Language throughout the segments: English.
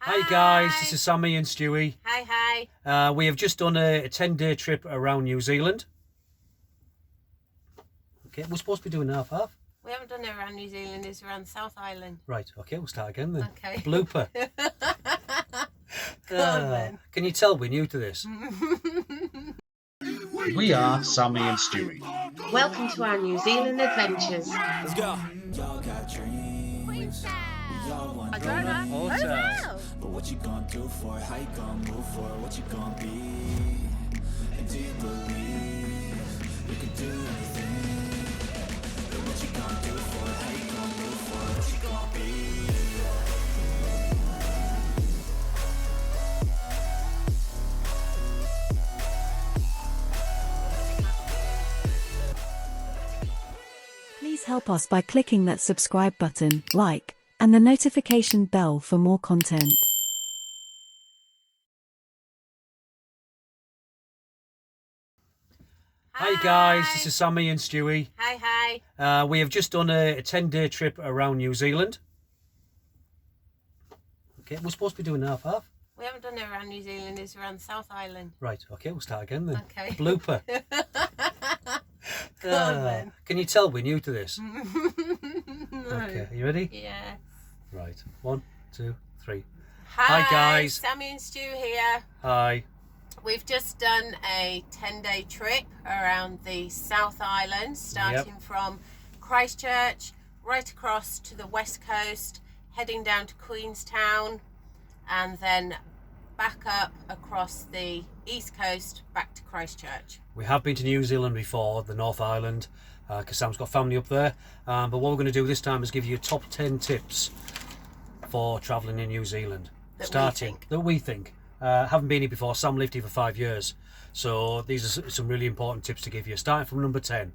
Hi guys, this is Samm'y and Stue'y. Hi. We have just done a 10-day trip around New Zealand. Okay, we're supposed to be doing half. We haven't done it around New Zealand, it's around the South Island. Right, okay, we'll start again then. Okay. Blooper. Go on then. Can you tell we're new to this? We are Samm'y and Stue'y. Welcome to our New Zealand adventures. Let's go. Y'all got dreams. Y'all want Hotel. but what you gonna do for it? How you gonna move for it? What you gonna be? And do you believe you can do anything? But what you gonna do for it? How you gonna move for it? What you gonna be? Please help us by clicking that subscribe button, like, and the notification bell for more content. Hi guys, this is Samm'y and Stue'y. Hi. We have just done a 10-day trip around New Zealand. Okay, we're supposed to be doing half. We haven't done it around New Zealand, it's around the South Island. Right, okay, we'll start again then. Okay. Blooper. Go on then. Can you tell we're new to this? Okay, are you ready? Yeah. Right, 1, 2, 3. Hi guys. Samm'y and Stu here. Hi. We've just done a 10-day trip around the South Island, starting from Christchurch, right across to the west coast, heading down to Queenstown, and then back up across the east coast, back to Christchurch. We have been to New Zealand before, the North Island, because Sam's got family up there. But what we're going to do this time is give you top 10 tips for travelling in New Zealand. That we think. Haven't been here before. Sam lived here for 5 years. So these are some really important tips to give you. Starting from number 10.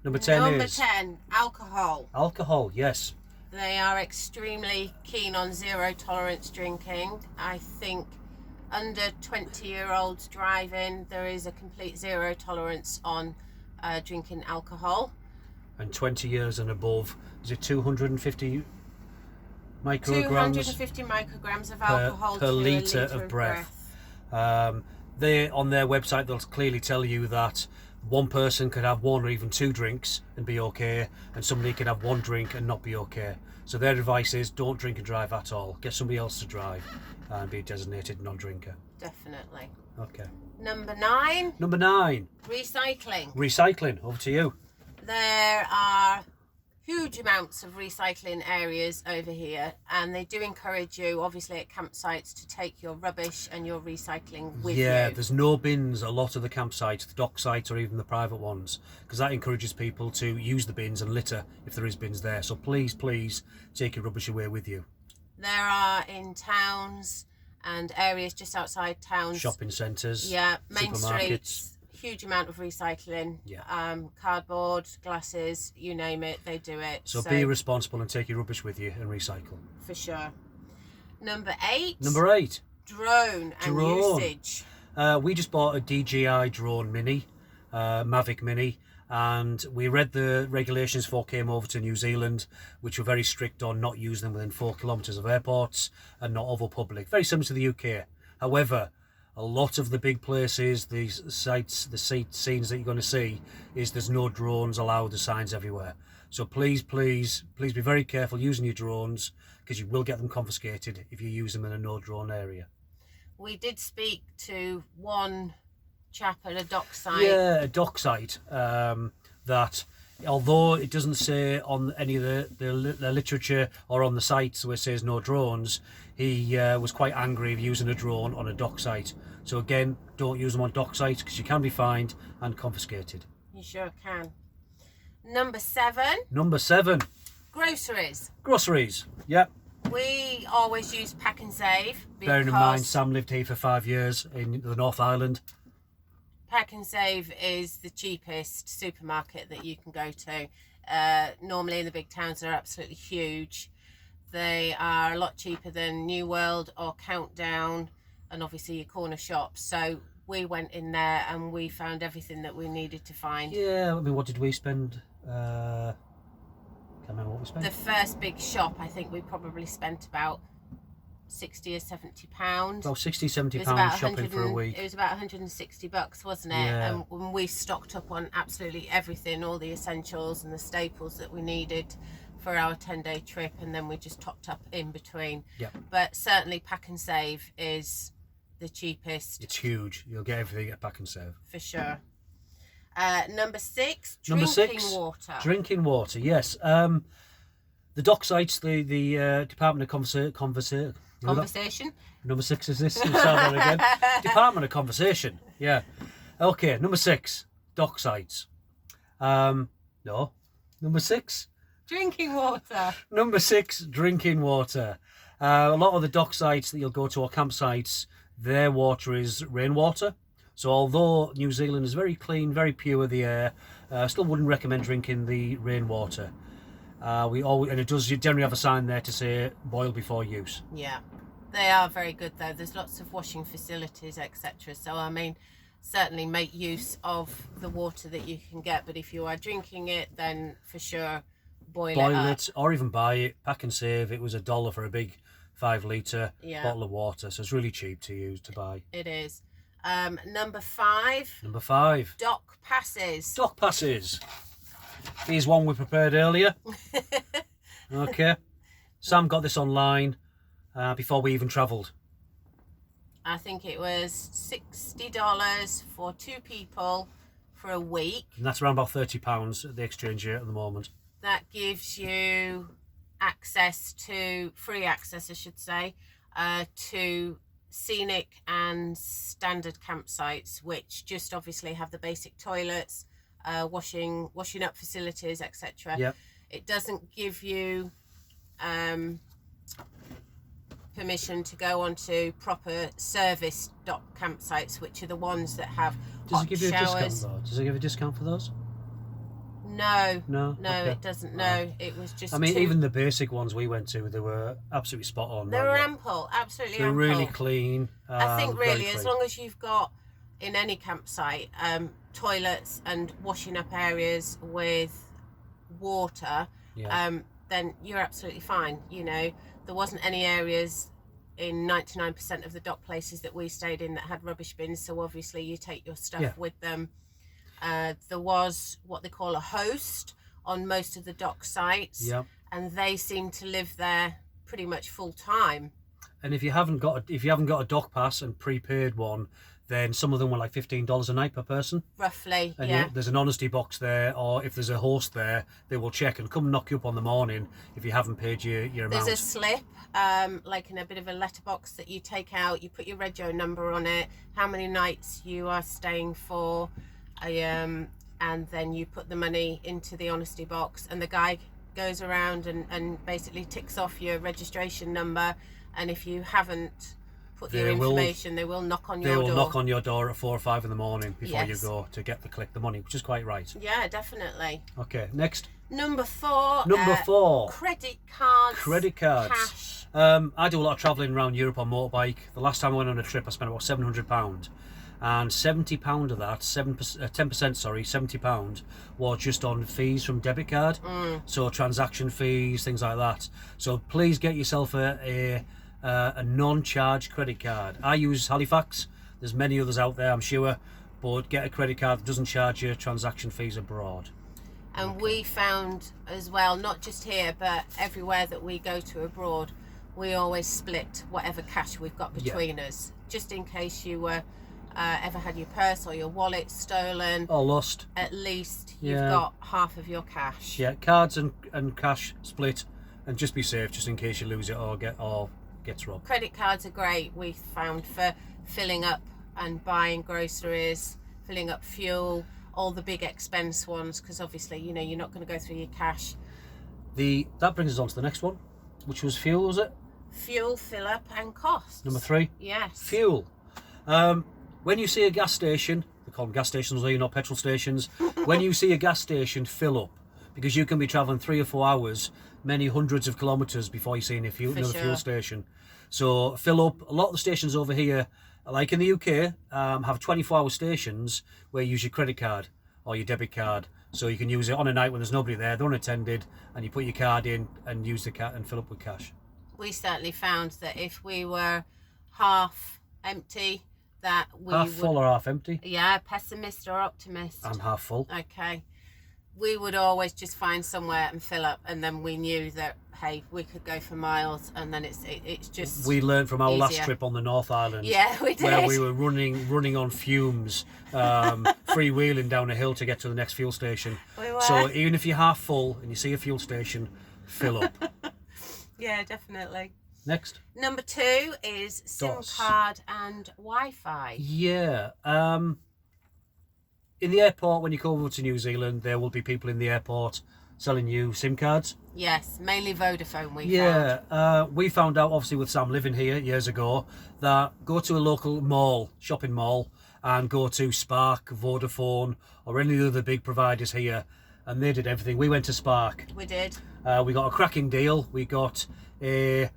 Number 10 is... 10, alcohol. Alcohol, yes. They are extremely keen on zero tolerance drinking. I think under 20-year-olds driving, there is a complete zero tolerance on drinking alcohol. And 20 years and above, is it 250 micrograms? 250 micrograms of alcohol per to litre a of breath. They, on their website, they'll clearly tell you that one person could have 1 or even 2 drinks and be okay, and somebody could have 1 drink and not be okay. So their advice is don't drink and drive at all. Get somebody else to drive and be a designated non-drinker. Definitely. Okay. Number 9. Number 9. Recycling. Recycling. Over to you. There are huge amounts of recycling areas over here, and they do encourage you, obviously at campsites, to take your rubbish and your recycling with you. Yeah, there's no bins a lot of the campsites, the dock sites or even the private ones, because that encourages people to use the bins and litter if there is bins there. So please take your rubbish away with you. There are in towns and areas just outside towns, Shopping centres, main supermarkets. streets, huge amount of recycling. Cardboard, glasses, you name it, they do it. So be responsible and take your rubbish with you and recycle. For sure. Number 8. Number 8. Drone and usage. We just bought a DJI drone mini, Mavic Mini, and we read the regulations before came over to New Zealand, which were very strict on not using them within 4 kilometres of airports and not over public. Very similar to the UK. However, a lot of the big places, the sites, the scenes that you're going to see, is there's no drones allowed, the signs everywhere. So please be very careful using your drones, because you will get them confiscated if you use them in a no drone area. We did speak to one chap at a dock site. Yeah, a dock site, that although it doesn't say on any of the literature or on the sites where it says no drones, he was quite angry of using a drone on a dock site. So again, don't use them on dock sites, because you can be fined and confiscated. You sure can. Number 7. Number 7. Groceries. Groceries, yep. We always use Pack and Save. Bearing in mind, Sam lived here for 5 years in the North Island. Pack and Save is the cheapest supermarket that you can go to. Normally in the big towns, they're absolutely huge. They are a lot cheaper than New World or Countdown, and obviously your corner shops. So we went in there and we found everything that we needed to find. Yeah, I mean, what did we spend? Can't remember what we spent. The first big shop, I think we probably spent about 60 or 70 pounds. About 60, 70 It was about pounds shopping for a week. It was about $160, wasn't it? Yeah. And when we stocked up on absolutely everything, all the essentials and the staples that we needed for our 10-day trip, and then we just topped up in between. Yeah. But certainly Pack and Save is the cheapest. It's huge. You'll get everything at Pack and Save. For sure. Number 6, Number drinking 6, water. Drinking water, yes. The dock sites, the Department of Conversation. Number 6 is this. We'll start that again. Department of Conversation. Yeah. Okay. Number 6, dock sites. No. Number 6. Drinking water. Number 6, drinking water. A lot of the dock sites that you'll go to or campsites, their water is rainwater. So although New Zealand is very clean, very pure, the air, still wouldn't recommend drinking the rainwater. And it does. You generally have a sign there to say boil before use. Yeah, they are very good though. There's lots of washing facilities, etc. So I mean, certainly make use of the water that you can get. But if you are drinking it, then for sure boil it or even buy it. Pack and Save. It was $1 for a big 5-litre Yeah. bottle of water, so it's really cheap to buy. It is. Number 5. Number 5, Dock passes. dock passes. Here's one we prepared earlier. Okay, Sam got this online before we even travelled. I think it was $60 for 2 people for a week. And that's around about £30 at the exchange rate at the moment. That gives you free access, I should say, to scenic and standard campsites, which just obviously have the basic toilets, washing up facilities, etc. Yep. It doesn't give you permission to go onto proper service dock campsites, which are the ones that have Does hot it give you a showers. discount though? Does it give a discount for those? No, No, okay. it doesn't. No, it was just. I mean, 2. even the basic ones we went to, they were absolutely spot on. They weren't were they? ample, absolutely They're ample. really clean. I think very really, as clean. long as you've got in any campsite toilets and washing up areas with water, Yeah. then you're absolutely fine. You know, there wasn't any areas in 99% of the dock places that we stayed in that had rubbish bins, so obviously you take your stuff Yeah. with them. There was what they call a host on most of the dock sites, Yeah. and they seem to live there pretty much full time. And if you haven't got a dock pass and prepaid one, then some of them were like $15 a night per person. Roughly, And yeah. there's an honesty box there, or if there's a host there, they will check and come knock you up on the morning if you haven't paid your amount. There's a slip, like in a bit of a letterbox that you take out. You put your rego number on it, how many nights you are staying for, and then you put the money into the honesty box, and the guy goes around and basically ticks off your registration number. And if you haven't put your information, they will knock on your door. They will knock on your door at 4 or 5 in the morning before Yes. you go to collect the money, which is quite right. Yeah, definitely. Okay, next. Number 4. Number 4. Credit cards. Credit cards. Cash. I do a lot of travelling around Europe on motorbike. The last time I went on a trip, I spent about £700. And £70 of that, 10%, sorry, £70 was just on fees from debit card. So transaction fees, things like that. So please get yourself a non-charge credit card. I use Halifax. There's many others out there, I'm sure, but get a credit card that doesn't charge you transaction fees abroad. And we found as well, not just here, but everywhere that we go to abroad, we always split whatever cash we've got between us, just in case you were ever had your purse or your wallet stolen. Or lost. At least you've Yeah. got half of your cash. Yeah, cards and cash split, and just be safe, just in case you lose it or gets robbed. Credit cards are great, we found, for filling up and buying groceries, filling up fuel, all the big expense ones, because obviously, you know, you're not going to go through your cash. That brings us on to the next one, which was fuel, was it? Fuel, fill up and costs. Number 3. Yes. Fuel. When you see a gas station, they call them gas stations, though, not petrol stations. When you see a gas station, fill up, because you can be travelling 3 or 4 hours, many hundreds of kilometres before you see another fuel station. So fill up. A lot of the stations over here, like in the UK, have 24-hour stations where you use your credit card or your debit card. So you can use it on a night when there's nobody there, they're unattended, and you put your card in and use the card and fill up with cash. we certainly found that if we were half empty, that we Half would, full or half empty? yeah, pessimist or optimist. I'm half full. Okay. We would always just find somewhere and fill up, and then we knew that, hey, we could go for miles, and then it's just We learned from our last easier. trip on the North Island. Yeah, we did. Where we were running on fumes, freewheeling down a hill to get to the next fuel station. We were. So even if you're half full and you see a fuel station, fill up. Yeah, definitely. Next. Number 2 is SIM DOS. card and Wi-Fi. Yeah. In the airport, when you come over to New Zealand, there will be people in the airport selling you SIM cards. Yes, mainly Vodafone we found. Yeah, we found out, obviously, with Sam living here years ago, that go to a local mall, shopping mall, and go to Spark, Vodafone, or any of the other big providers here, and they did everything. We went to Spark. We did. We got a cracking deal. We got a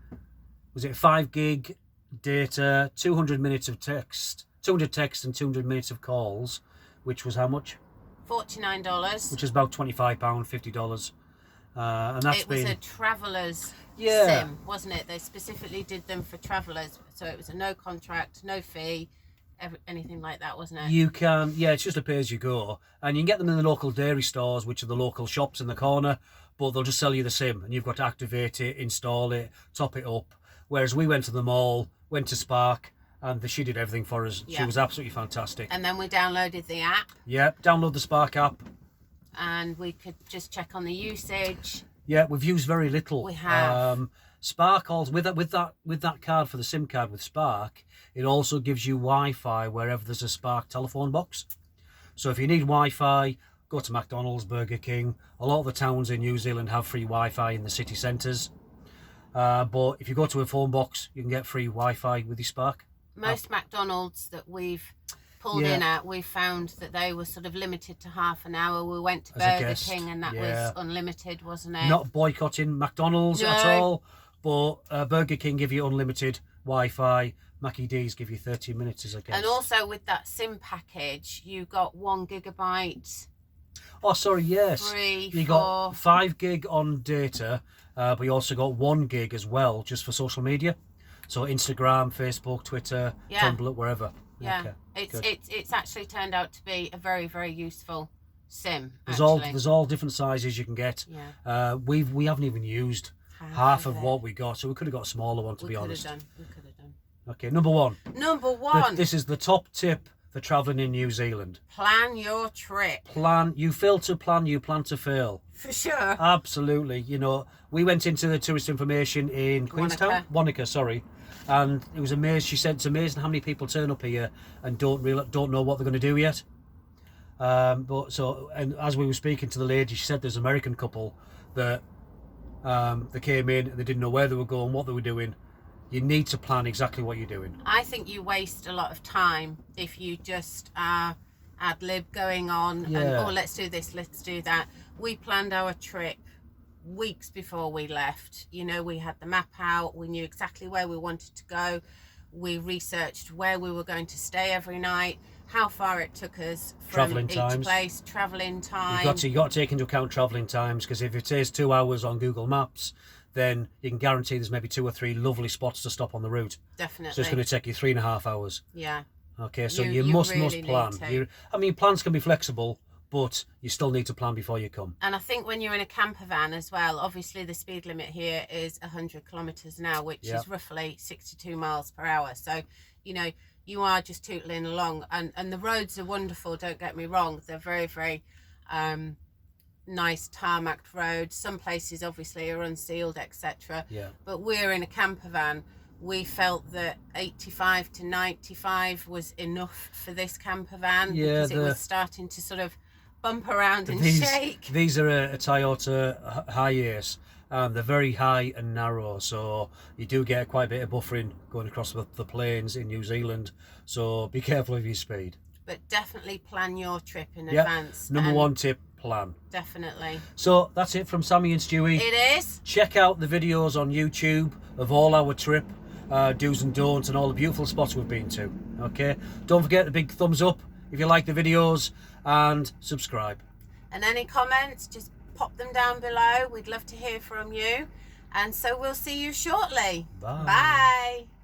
5 gig data, 200 minutes of text, 200 text and 200 minutes of calls, which was how much? $49. Which is about £25, $50. And that's It was been a traveller's Yeah. SIM, wasn't it? They specifically did them for travellers, so it was a no contract, no fee, anything like that, wasn't it? You can, yeah, it's just a pay as you go, and you can get them in the local dairy stores, which are the local shops in the corner, but they'll just sell you the SIM, and you've got to activate it, install it, top it up. Whereas we went to the mall, went to Spark, and she did everything for us. She Yeah. was absolutely fantastic. And then we downloaded the app, Yeah, download the Spark app. and we could just check on the usage. Yeah, we've used very little. We have. Spark also with that card for the SIM card with Spark, it also gives you Wi-Fi wherever there's a Spark telephone box. So if you need Wi-Fi, go to McDonald's, Burger King. A lot of the towns in New Zealand have free Wi-Fi in the city centres. But if you go to a phone box, you can get free Wi-Fi with your Spark. Most McDonald's that we've pulled Yeah. in at, we found that they were sort of limited to half an hour. We went to As a Burger guest, King, and that yeah. was unlimited, wasn't it? Not boycotting McDonald's at No. all, but Burger King give you unlimited Wi-Fi. Mackie D's give you 30 minutes as a guest. And also with that SIM package, you got 1 gigabyte Oh, sorry, yes. free. You got 5 gig on data, but you also got 1 gig as well, just for social media. So Instagram, Facebook, Twitter, Yeah. Tumblr, wherever. Yeah, Okay, good. it's actually turned out to be a very, very useful SIM. There's all different sizes you can get. Yeah. We haven't even used half of what we got, so we could have got a smaller one, to be honest. We could have done. Okay, number 1. Number 1, This is the top tip for travelling in New Zealand. plan your trip. You fail to plan, you plan to fail. For sure. Absolutely. You know, we went into the tourist information in Queenstown, Wanaka, sorry, and it was amazing. She said it's amazing how many people turn up here and don't know what they're going to do yet. And as we were speaking to the lady, she said there's an American couple that they came in and they didn't know where they were going, what they were doing. You need to plan exactly what you're doing. I think you waste a lot of time if you just ad lib going on and, Yeah. oh, let's do this, let's do that. We planned our trip weeks before we left. You know, we had the map out, we knew exactly where we wanted to go. We researched where we were going to stay every night, how far it took us from Travelling each times. place, travelling time. You got to take into account travelling times, because if it says 2 hours on Google Maps, then you can guarantee there's maybe 2 or 3 lovely spots to stop on the route. Definitely. So it's going to take you 3.5 hours. Yeah. Okay, so You you must really plan. need to. Plans can be flexible, but you still need to plan before you come. And I think when you're in a camper van as well, obviously the speed limit here is 100 kilometres an hour, which Yeah. is roughly 62 miles per hour. So, you know, you are just tootling along. And the roads are wonderful, don't get me wrong. They're very, very nice tarmacked roads. Some places obviously are unsealed, etc. Yeah. But we're in a camper van. We felt that 85 to 95 was enough for this camper van, Yeah, because it was starting to sort of bump around and These shake. these are a Toyota Hiace, and they're very high and narrow, so you do get quite a bit of buffering going across the plains in New Zealand. So be careful of your speed. But definitely plan your trip in Yeah. advance. Number and 1 tip: plan. Definitely. So that's it from Samm'y and Stue'y. It is. Check out the videos on YouTube of all our trip do's and don'ts and all the beautiful spots we've been to. Okay, don't forget the big thumbs up if you like the videos, and subscribe. And any comments, just pop them down below. We'd love to hear from you. And so we'll see you shortly. Bye. Bye.